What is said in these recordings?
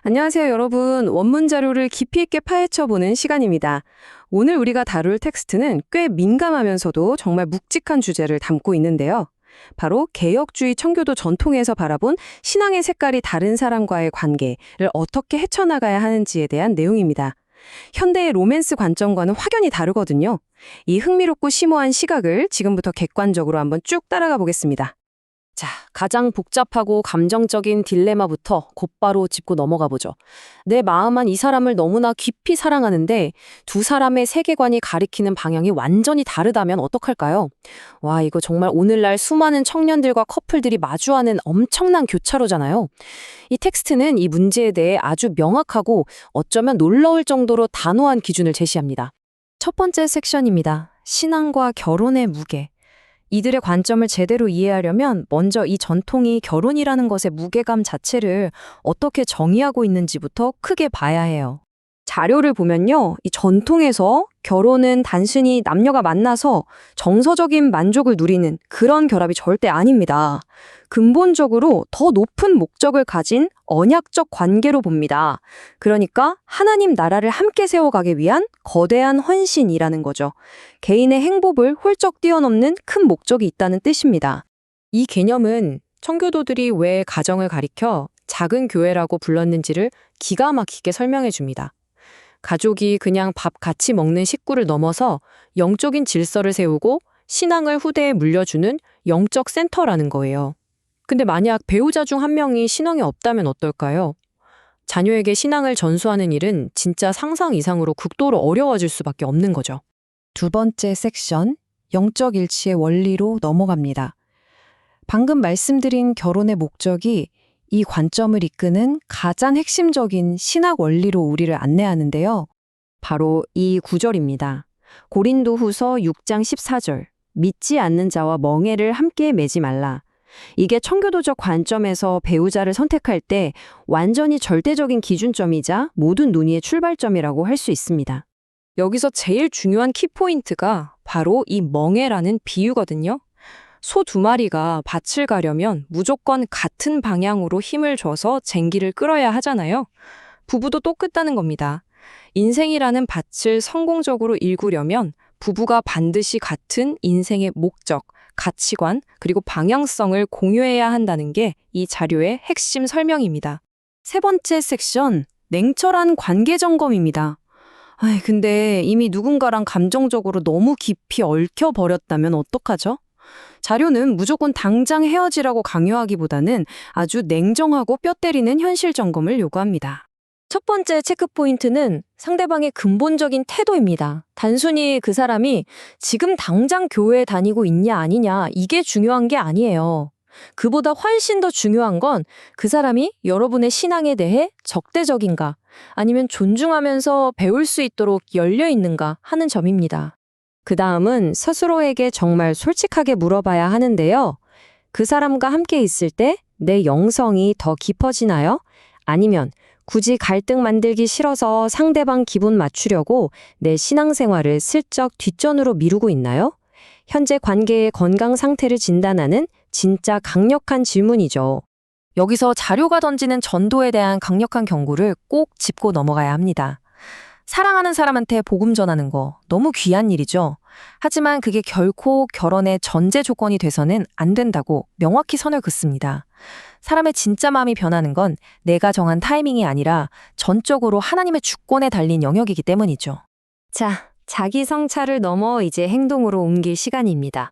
안녕하세요, 여러분. 원문 자료를 깊이 있게 파헤쳐보는 시간입니다. 오늘 우리가 다룰 텍스트는 꽤 민감하면서도 정말 묵직한 주제를 담고 있는데요. 바로 개혁주의 청교도 전통에서 바라본 신앙의 색깔이 다른 사람과의 관계를 어떻게 헤쳐나가야 하는지에 대한 내용입니다. 현대의 로맨스 관점과는 확연히 다르거든요. 이 흥미롭고 심오한 시각을 지금부터 객관적으로 한번 쭉 따라가 보겠습니다. 자, 가장 복잡하고 감정적인 딜레마부터 곧바로 짚고 넘어가 보죠. 내 마음은 이 사람을 너무나 깊이 사랑하는데 두 사람의 세계관이 가리키는 방향이 완전히 다르다면 어떡할까요? 와, 이거 정말 오늘날 수많은 청년들과 커플들이 마주하는 엄청난 교차로잖아요. 이 텍스트는 이 문제에 대해 아주 명확하고 어쩌면 놀라울 정도로 단호한 기준을 제시합니다. 첫 번째 섹션입니다. 신앙과 결혼의 무게. 이들의 관점을 제대로 이해하려면 먼저 이 전통이 결혼이라는 것의 무게감 자체를 어떻게 정의하고 있는지부터 크게 봐야 해요. 자료를 보면요, 이 전통에서 결혼은 단순히 남녀가 만나서 정서적인 만족을 누리는 그런 결합이 절대 아닙니다. 근본적으로 더 높은 목적을 가진 언약적 관계로 봅니다. 그러니까 하나님 나라를 함께 세워가기 위한 거대한 헌신이라는 거죠. 개인의 행복을 훌쩍 뛰어넘는 큰 목적이 있다는 뜻입니다. 이 개념은 청교도들이 왜 가정을 가리켜 작은 교회라고 불렀는지를 기가 막히게 설명해 줍니다. 가족이 그냥 밥 같이 먹는 식구를 넘어서 영적인 질서를 세우고 신앙을 후대에 물려주는 영적 센터라는 거예요. 근데 만약 배우자 중 한 명이 신앙이 없다면 어떨까요? 자녀에게 신앙을 전수하는 일은 진짜 상상 이상으로 극도로 어려워질 수밖에 없는 거죠. 두 번째 섹션, 영적 일치의 원리로 넘어갑니다. 방금 말씀드린 결혼의 목적이 이 관점을 이끄는 가장 핵심적인 신학 원리로 우리를 안내하는데요. 바로 이 구절입니다. 고린도후서 6장 14절. 믿지 않는 자와 멍에를 함께 매지 말라. 이게 청교도적 관점에서 배우자를 선택할 때 완전히 절대적인 기준점이자 모든 논의의 출발점이라고 할 수 있습니다. 여기서 제일 중요한 키포인트가 바로 이 멍에라는 비유거든요. 소 두 마리가 밭을 가려면 무조건 같은 방향으로 힘을 줘서 쟁기를 끌어야 하잖아요. 부부도 똑같다는 겁니다. 인생이라는 밭을 성공적으로 일구려면 부부가 반드시 같은 인생의 목적, 가치관, 그리고 방향성을 공유해야 한다는 게 이 자료의 핵심 설명입니다. 세 번째 섹션, 냉철한 관계 점검입니다. 근데 이미 누군가랑 감정적으로 너무 깊이 얽혀버렸다면 어떡하죠? 자료는 무조건 당장 헤어지라고 강요하기보다는 아주 냉정하고 뼈 때리는 현실 점검을 요구합니다. 첫 번째 체크포인트는 상대방의 근본적인 태도입니다. 단순히 그 사람이 지금 당장 교회에 다니고 있냐 아니냐 이게 중요한 게 아니에요. 그보다 훨씬 더 중요한 건 그 사람이 여러분의 신앙에 대해 적대적인가 아니면 존중하면서 배울 수 있도록 열려 있는가 하는 점입니다. 그 다음은 스스로에게 정말 솔직하게 물어봐야 하는데요. 그 사람과 함께 있을 때 내 영성이 더 깊어지나요? 아니면 굳이 갈등 만들기 싫어서 상대방 기분 맞추려고 내 신앙생활을 슬쩍 뒷전으로 미루고 있나요? 현재 관계의 건강 상태를 진단하는 진짜 강력한 질문이죠. 여기서 자료가 던지는 전도에 대한 강력한 경고를 꼭 짚고 넘어가야 합니다. 사랑하는 사람한테 복음 전하는 거 너무 귀한 일이죠. 하지만 그게 결코 결혼의 전제 조건이 돼서는 안 된다고 명확히 선을 긋습니다. 사람의 진짜 마음이 변하는 건 내가 정한 타이밍이 아니라 전적으로 하나님의 주권에 달린 영역이기 때문이죠. 자, 자기 성찰을 넘어 이제 행동으로 옮길 시간입니다.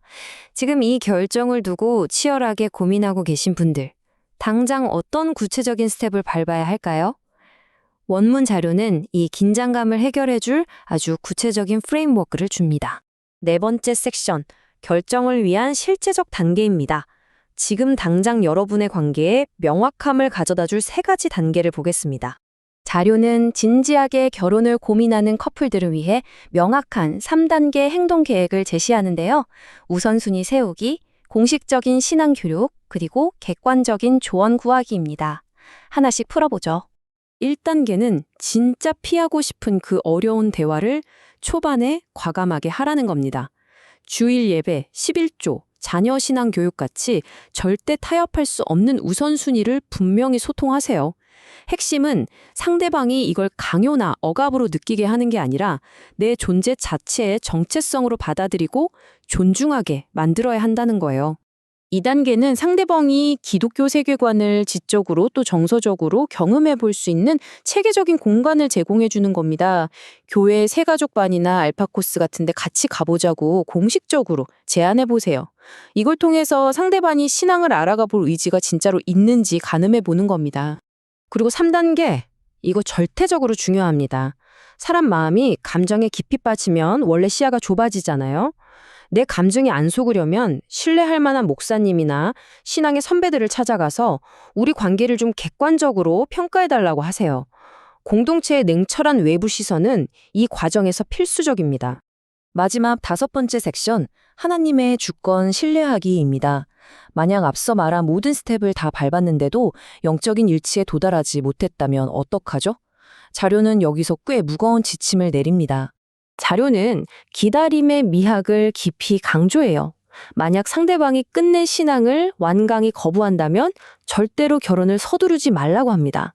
지금 이 결정을 두고 치열하게 고민하고 계신 분들, 당장 어떤 구체적인 스텝을 밟아야 할까요? 원문 자료는 이 긴장감을 해결해줄 아주 구체적인 프레임워크를 줍니다. 네 번째 섹션, 결정을 위한 실제적 단계입니다. 지금 당장 여러분의 관계에 명확함을 가져다줄 세 가지 단계를 보겠습니다. 자료는 진지하게 결혼을 고민하는 커플들을 위해 명확한 3단계 행동 계획을 제시하는데요. 우선순위 세우기, 공식적인 신앙 교육, 그리고 객관적인 조언 구하기입니다. 하나씩 풀어보죠. 1단계는 진짜 피하고 싶은 그 어려운 대화를 초반에 과감하게 하라는 겁니다. 주일 예배, 11조, 자녀 신앙 교육같이 절대 타협할 수 없는 우선순위를 분명히 소통하세요. 핵심은 상대방이 이걸 강요나 억압으로 느끼게 하는 게 아니라 내 존재 자체의 정체성으로 받아들이고 존중하게 만들어야 한다는 거예요. 2단계는 상대방이 기독교 세계관을 지적으로 또 정서적으로 경험해 볼 수 있는 체계적인 공간을 제공해 주는 겁니다. 교회 새가족반이나 알파코스 같은 데 같이 가보자고 공식적으로 제안해 보세요. 이걸 통해서 상대방이 신앙을 알아가 볼 의지가 진짜로 있는지 가늠해 보는 겁니다. 그리고 3단계, 이거 절대적으로 중요합니다. 사람 마음이 감정에 깊이 빠지면 원래 시야가 좁아지잖아요. 내 감정이 안 속으려면 신뢰할 만한 목사님이나 신앙의 선배들을 찾아가서 우리 관계를 좀 객관적으로 평가해달라고 하세요. 공동체의 냉철한 외부 시선은 이 과정에서 필수적입니다. 마지막 5번째 섹션, 하나님의 주권 신뢰하기입니다. 만약 앞서 말한 모든 스텝을 다 밟았는데도 영적인 일치에 도달하지 못했다면 어떡하죠? 자료는 여기서 꽤 무거운 지침을 내립니다. 자료는 기다림의 미학을 깊이 강조해요. 만약 상대방이 끝내 신앙을 완강히 거부한다면 절대로 결혼을 서두르지 말라고 합니다.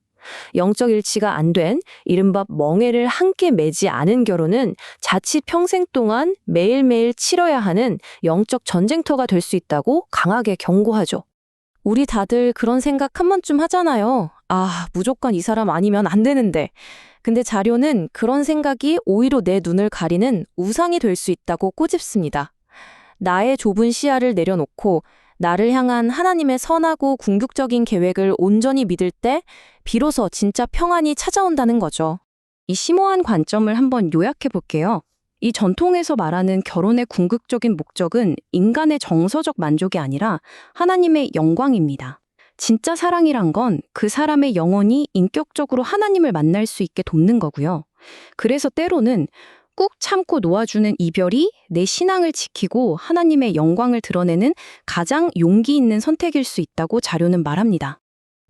영적 일치가 안 된 이른바 멍해를 함께 매지 않은 결혼은 자칫 평생 동안 매일매일 치러야 하는 영적 전쟁터가 될 수 있다고 강하게 경고하죠. 우리 다들 그런 생각 한 번쯤 하잖아요. 아, 무조건 이 사람 아니면 안 되는데. 근데 자료는 그런 생각이 오히려 내 눈을 가리는 우상이 될 수 있다고 꼬집습니다. 나의 좁은 시야를 내려놓고 나를 향한 하나님의 선하고 궁극적인 계획을 온전히 믿을 때 비로소 진짜 평안이 찾아온다는 거죠. 이 심오한 관점을 한번 요약해 볼게요. 이 전통에서 말하는 결혼의 궁극적인 목적은 인간의 정서적 만족이 아니라 하나님의 영광입니다. 진짜 사랑이란 건 그 사람의 영혼이 인격적으로 하나님을 만날 수 있게 돕는 거고요. 그래서 때로는 꾹 참고 놓아주는 이별이 내 신앙을 지키고 하나님의 영광을 드러내는 가장 용기 있는 선택일 수 있다고 자료는 말합니다.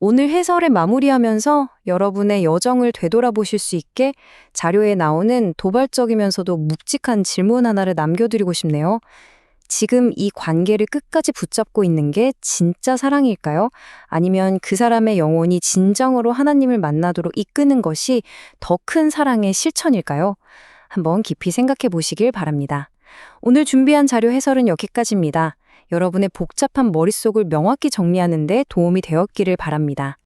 오늘 해설을 마무리하면서 여러분의 여정을 되돌아보실 수 있게 자료에 나오는 도발적이면서도 묵직한 질문 하나를 남겨드리고 싶네요. 지금 이 관계를 끝까지 붙잡고 있는 게 진짜 사랑일까요? 아니면 그 사람의 영혼이 진정으로 하나님을 만나도록 이끄는 것이 더 큰 사랑의 실천일까요? 한번 깊이 생각해 보시길 바랍니다. 오늘 준비한 자료 해설은 여기까지입니다. 여러분의 복잡한 머릿속을 명확히 정리하는 데 도움이 되었기를 바랍니다.